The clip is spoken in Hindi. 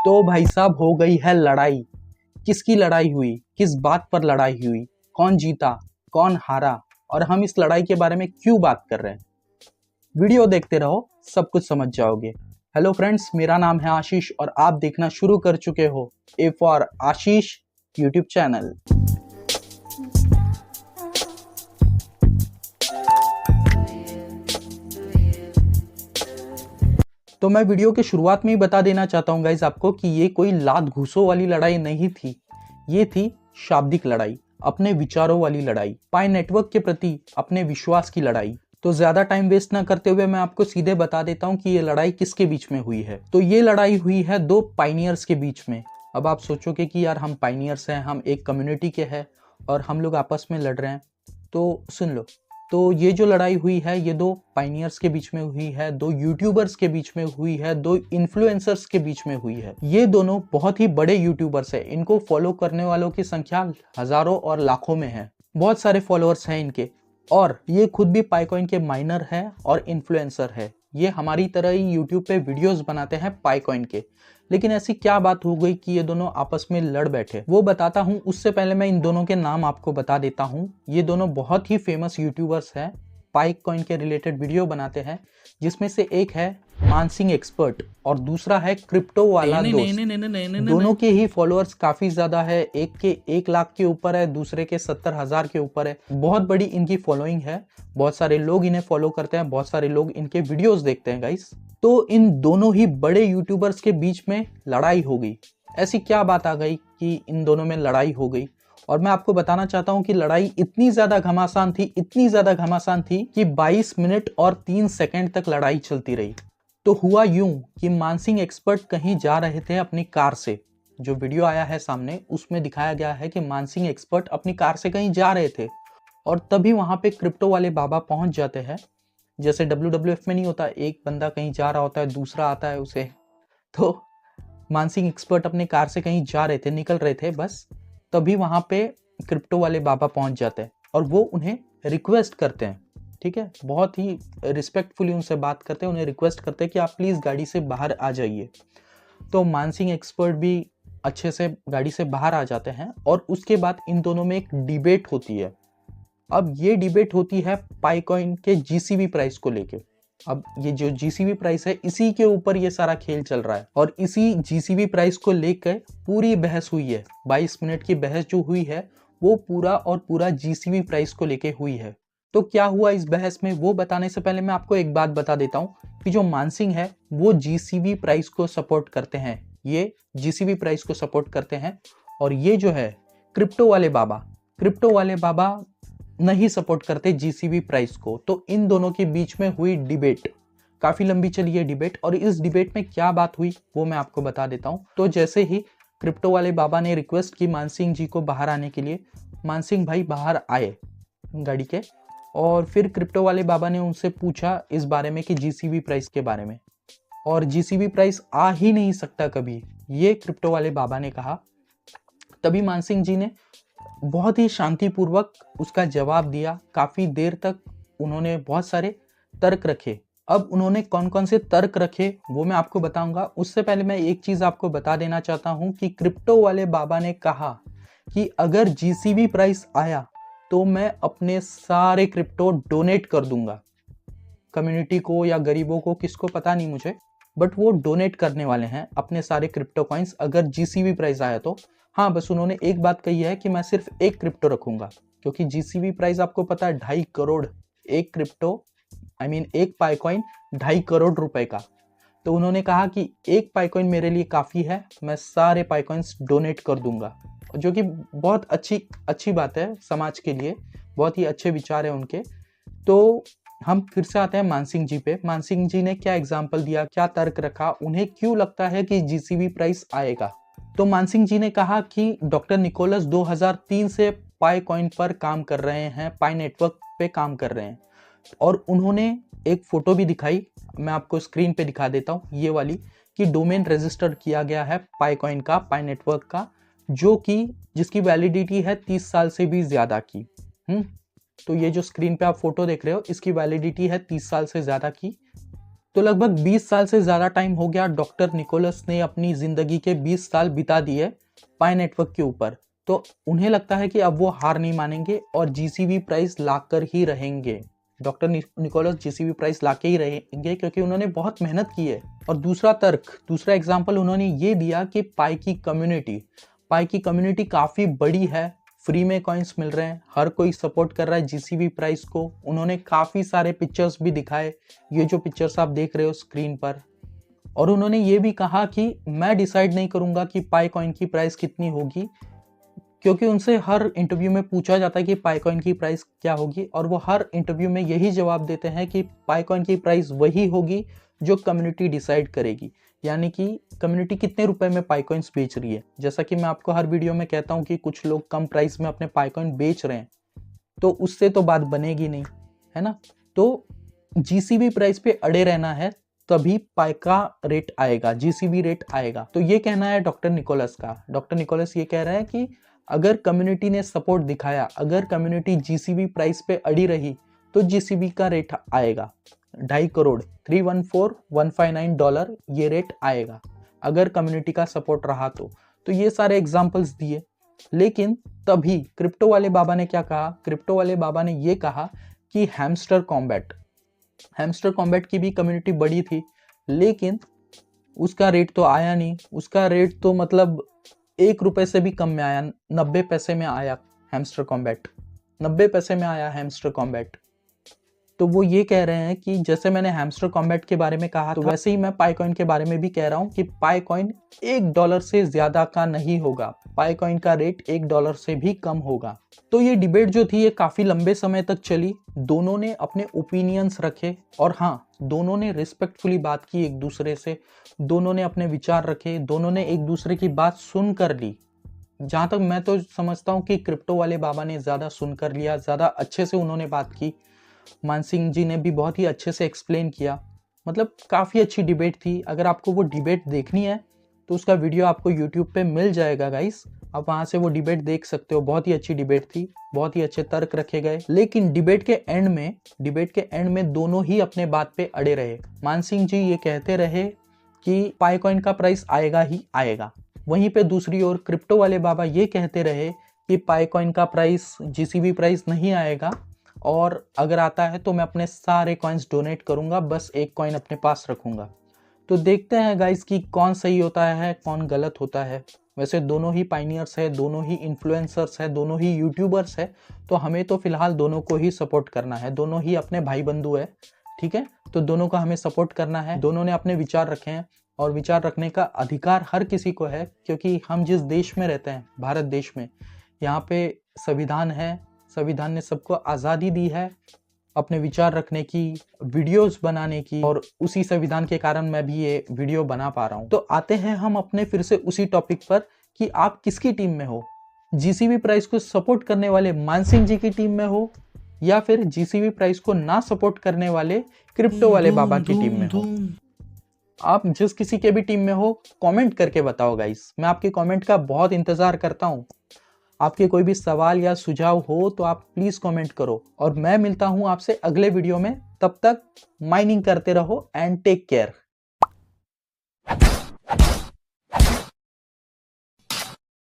तो भाई साहब हो गई है लड़ाई। किसकी लड़ाई हुई, किस बात पर लड़ाई हुई, कौन जीता कौन हारा और हम इस लड़ाई के बारे में क्यों बात कर रहे हैं। वीडियो देखते रहो, सब कुछ समझ जाओगे। हेलो फ्रेंड्स, मेरा नाम है आशीष और आप देखना शुरू कर चुके हो A for Ashish YouTube channel. तो मैं वीडियो के शुरुआत में ही बता देना चाहता हूँ गाइज आपको कि ये कोई लात घूसों वाली लड़ाई नहीं थी। ये थी शाब्दिक लड़ाई, अपने विचारों वाली लड़ाई, पाई नेटवर्क के प्रति अपने विश्वास की लड़ाई। तो ज्यादा टाइम वेस्ट ना करते हुए मैं आपको सीधे बता देता हूँ कि ये लड़ाई किसके बीच में हुई है। तो ये लड़ाई हुई है दो पाइनियर्स के बीच में। अब आप सोचोगे कि यार हम पाइनियर्स हैं, हम एक कम्युनिटी के हैं और हम लोग आपस में लड़ रहे हैं। तो सुन लो, तो ये जो लड़ाई हुई है ये दो पाइनियर्स के बीच में हुई है, दो यूट्यूबर्स के बीच में हुई है, दो इन्फ्लुएंसर्स के बीच में हुई है। ये दोनों बहुत ही बड़े यूट्यूबर्स हैं, इनको फॉलो करने वालों की संख्या हजारों और लाखों में है, बहुत सारे फॉलोअर्स हैं इनके। और ये खुद भी पाईकॉइन के माइनर है और इन्फ्लुएंसर है। ये हमारी तरह ही यूट्यूब पे वीडियोस बनाते हैं पाईकॉइन के। लेकिन ऐसी क्या बात हो गई कि ये दोनों आपस में लड़ बैठे, वो बताता हूँ। उससे पहले मैं इन दोनों के नाम आपको बता देता हूँ। ये दोनों बहुत ही फेमस यूट्यूबर्स हैं, पाईकॉइन के रिलेटेड वीडियो बनाते हैं, जिसमें से एक है मानसिंग एक्सपर्ट और दूसरा है क्रिप्टो वाला दोस्त। दोनों के ही फॉलोअर्स काफी ज्यादा है, एक के 1 लाख के ऊपर है, दूसरे के 70,000 के ऊपर है। बहुत बड़ी इनकी फॉलोइंग है, बहुत सारे लोग इन्हें फॉलो करते हैं, बहुत सारे लोग इनके वीडियोस देखते हैं गाइस। तो इन दोनों ही बड़े यूट्यूबर्स के बीच में लड़ाई हो गई। ऐसी क्या बात आ गई कि इन दोनों में लड़ाई हो गई। और मैं आपको बताना चाहता हूं कि लड़ाई इतनी ज्यादा घमासान थी, इतनी ज्यादा घमासान थी कि 22 मिनट और 3 सेकंड तक लड़ाई चलती रही। तो हुआ यूं कि मानसिंग एक्सपर्ट कहीं जा रहे थे अपनी कार से। जो वीडियो आया है सामने उसमें दिखाया गया है कि मानसिंग एक्सपर्ट अपनी कार से कहीं जा रहे थे और तभी वहां पे क्रिप्टो वाले बाबा पहुंच जाते हैं। जैसे WWF में नहीं होता, एक बंदा कहीं जा रहा होता है, दूसरा आता है उसे। तो मानसिंग एक्सपर्ट अपने कार से कहीं जा रहे थे, निकल रहे थे बस, तभी वहां पे क्रिप्टो वाले बाबा पहुंच जाते हैं और वो उन्हें रिक्वेस्ट करते हैं। ठीक है, बहुत ही रिस्पेक्टफुली उनसे बात करते हैं, उन्हें रिक्वेस्ट करते हैं कि आप प्लीज गाड़ी से बाहर आ जाइए। तो मानसिंग एक्सपर्ट भी अच्छे से गाड़ी से बाहर आ जाते हैं और उसके बाद इन दोनों में एक डिबेट होती है। अब ये डिबेट होती है पाईकॉइन के जीसीबी प्राइस को लेके। अब ये जो जीसीबी प्राइस है, इसी के ऊपर ये सारा खेल चल रहा है और इसी जीसीबी प्राइस को लेकर पूरी बहस हुई है। 22 मिनट की बहस जो हुई है वो पूरा और पूरा जीसीबी प्राइस को लेके हुई है। तो क्या हुआ इस बहस में, वो बताने से पहले मैं आपको एक बात बता देता हूँ कि जो मानसिंग है वो जीसीबी प्राइस को सपोर्ट करते हैं, ये जीसीबी प्राइस को सपोर्ट करते हैं। और ये जो है क्रिप्टो वाले बाबा नहीं सपोर्ट करते जीसीबी प्राइस को। तो इन दोनों के बीच में हुई डिबेट, काफी लंबी चली है डिबेट। और इस डिबेट में क्या बात हुई वो मैं आपको बता देता हूं। तो जैसे ही क्रिप्टो वाले बाबा ने रिक्वेस्ट की मानसिंह जी को बाहर आने के लिए, मानसिंह भाई बाहर आए गाड़ी के और फिर क्रिप्टो वाले बाबा ने उनसे पूछा इस बारे में कि जीसीबी प्राइस के बारे में। और जीसीबी प्राइस आ ही नहीं सकता कभी, ये क्रिप्टो वाले बाबा ने कहा। तभी मानसिंह जी ने बहुत ही शांतिपूर्वक उसका जवाब दिया। काफी देर तक उन्होंने बहुत सारे तर्क रखे। अब उन्होंने कौन कौन से तर्क रखे वो मैं आपको बताऊंगा। उससे पहले मैं एक चीज आपको बता देना चाहता हूं कि क्रिप्टो वाले बाबा ने कहा कि अगर जीसीबी प्राइस आया तो मैं अपने सारे क्रिप्टो डोनेट कर दूंगा कम्युनिटी को या गरीबों को, किसको पता नहीं मुझे, बट वो डोनेट करने वाले हैं अपने सारे क्रिप्टो कॉइन्स अगर जीसीबी प्राइस आया तो। हाँ, बस उन्होंने एक बात कही है कि मैं सिर्फ एक क्रिप्टो रखूंगा, क्योंकि जीसीबी प्राइस आपको पता है 2.5 करोड़, एक क्रिप्टो एक पाईकॉइन 2.5 करोड़ रुपए का। तो उन्होंने कहा कि एक पाईकॉइन मेरे लिए काफी है, मैं सारे पाईकॉइन्स डोनेट कर दूंगा, जो कि बहुत अच्छी बात है समाज के लिए, बहुत ही अच्छे विचार है उनके। तो हम फिर से आते हैं मानसिंह जी पे। मानसिंह जी ने क्या एग्जाम्पल दिया, क्या तर्क रखा, उन्हें क्यों लगता है कि जीसीबी प्राइस आएगा। तो मानसिंह जी ने कहा कि डॉक्टर निकोलस 2003 से पाई कॉइन पर काम कर रहे हैं, पाई नेटवर्क पे काम कर रहे हैं। और उन्होंने एक फोटो भी दिखाई, मैं आपको स्क्रीन पे दिखा देता हूँ, ये वाली, कि डोमेन रजिस्टर किया गया है पाई कॉइन का, पाई नेटवर्क का, जो कि जिसकी वैलिडिटी है 30 साल से भी ज्यादा की। तो ये जो स्क्रीन पे आप फोटो देख रहे हो, इसकी वैलिडिटी है 30 साल से ज्यादा की। तो लगभग 20 साल से ज़्यादा टाइम हो गया डॉक्टर निकोलस ने अपनी ज़िंदगी के 20 साल बिता दिए पाई नेटवर्क के ऊपर। तो उन्हें लगता है कि अब वो हार नहीं मानेंगे और जीसीबी प्राइस लाकर ही रहेंगे। डॉक्टर निकोलस जीसीबी प्राइस लाके ही रहेंगे क्योंकि उन्होंने बहुत मेहनत की है। और दूसरा तर्क, दूसरा एग्जाम्पल उन्होंने ये दिया कि पाई की कम्युनिटी काफ़ी बड़ी है, फ्री में कॉइन्स मिल रहे हैं, हर कोई सपोर्ट कर रहा है जीसीबी प्राइस को। उन्होंने काफ़ी सारे पिक्चर्स भी दिखाए, ये जो पिक्चर्स आप देख रहे हो स्क्रीन पर। और उन्होंने ये भी कहा कि मैं डिसाइड नहीं करूंगा कि पाई कॉइन की प्राइस कितनी होगी, क्योंकि उनसे हर इंटरव्यू में पूछा जाता है कि पाई कॉइन की प्राइस क्या होगी और वो हर इंटरव्यू में यही जवाब देते हैं कि पाई कॉइन की प्राइस वही होगी जो कम्युनिटी डिसाइड करेगी। यानी कि कम्युनिटी कितने रुपए में पाई कॉइन्स बेच रही है। जैसा कि मैं आपको हर वीडियो में कहता हूँ कि कुछ लोग कम प्राइस में अपने पाई कॉइन बेच रहे हैं, तो उससे तो बात बनेगी नहीं, है ना। तो जीसीबी प्राइस पे अड़े रहना है, तभी पाई का रेट आएगा, जीसीबी रेट आएगा। तो ये कहना है डॉक्टर निकोलस का। डॉक्टर निकोलस ये कह रहे हैं कि अगर कम्युनिटी ने सपोर्ट दिखाया, अगर कम्युनिटी जीसीबी प्राइस पे अड़ी रही, तो जीसीबी का रेट आएगा 2.5 करोड़ $314,159 ये रेट आएगा अगर कम्युनिटी का सपोर्ट रहा तो ये सारे एग्जांपल्स दिए। लेकिन तभी क्रिप्टो वाले बाबा ने क्या कहा? क्रिप्टो वाले बाबा ने ये कहा कि हैमस्टर कॉम्बैट की भी कम्युनिटी बड़ी थी, लेकिन उसका रेट तो आया नहीं। उसका रेट तो मतलब 1 रुपए से भी कम में आया, 90 पैसे में आया हैमस्टर कॉम्बैट, 90 पैसे में आया हैमस्टर कॉम्बैट। तो वो ये कह रहे हैं कि जैसे मैंने हैमस्टर कॉम्बैट के बारे में कहा, तो वैसे ही मैं पाई कॉइन के बारे में भी कह रहा हूँ कि पाई कॉइन $1 से ज्यादा का नहीं होगा, पाई कॉइन का रेट $1 से भी कम होगा। तो ये डिबेट जो थी ये काफी लंबे समय तक चली। दोनों ने अपने ओपिनियंस रखे और हाँ, दोनों ने रिस्पेक्टफुली बात की एक दूसरे से, दोनों ने अपने विचार रखे, दोनों ने एक दूसरे की बात सुन कर ली। जहां तक मैं तो समझता हूँ कि क्रिप्टो वाले बाबा ने ज्यादा सुन कर लिया, ज्यादा अच्छे से उन्होंने बात की। मान सिंह जी ने भी बहुत ही अच्छे से एक्सप्लेन किया। मतलब काफ़ी अच्छी डिबेट थी। अगर आपको वो डिबेट देखनी है तो उसका वीडियो आपको यूट्यूब पे मिल जाएगा गाइस, आप वहाँ से वो डिबेट देख सकते हो। बहुत ही अच्छी डिबेट थी, बहुत ही अच्छे तर्क रखे गए। लेकिन डिबेट के एंड में दोनों ही अपने बात पे अड़े रहे। मान सिंह जी ये कहते रहे कि पाई कॉइन का प्राइस आएगा ही आएगा, वहीं पे दूसरी ओर क्रिप्टो वाले बाबा ये कहते रहे कि पाई कॉइन का प्राइस, जीसीबी प्राइस नहीं आएगा, और अगर आता है तो मैं अपने सारे कॉइन्स डोनेट करूंगा, बस एक कॉइन अपने पास रखूंगा। तो देखते हैं गाइस कि कौन सही होता है, कौन गलत होता है। वैसे दोनों ही पाइनियर्स है, दोनों ही इन्फ्लुएंसर्स है, दोनों ही यूट्यूबर्स है, तो हमें तो फिलहाल दोनों को ही सपोर्ट करना है। दोनों ही अपने भाई बंधु है, ठीक है। तो दोनों का हमें सपोर्ट करना है। दोनों ने अपने विचार रखे हैं और विचार रखने का अधिकार हर किसी को है, क्योंकि हम जिस देश में रहते हैं, भारत देश में, यहाँ पे संविधान है। संविधान ने सबको आज़ादी दी है अपने विचार रखने की, वीडियोस बनाने की, और उसी संविधान के कारण मैं भी ये वीडियो बना पा रहा हूँ। तो आते हैं हम अपने फिर से उसी टॉपिक पर कि आप किसकी टीम में हो? जीसीबी प्राइस को सपोर्ट करने वाले मान सिंह जी की टीम में हो, या फिर जीसीबी प्राइस को ना सपोर्ट करने वाले क्रिप्टो वाले बाबा की टीम में हो? आप जिस किसी के भी टीम में हो कमेंट करके बताओ गाइस, मैं आपके कमेंट का बहुत इंतजार करता हूँ। आपके कोई भी सवाल या सुझाव हो तो आप प्लीज कमेंट करो, और मैं मिलता हूं आपसे अगले वीडियो में। तब तक माइनिंग करते रहो एंड टेक केयर।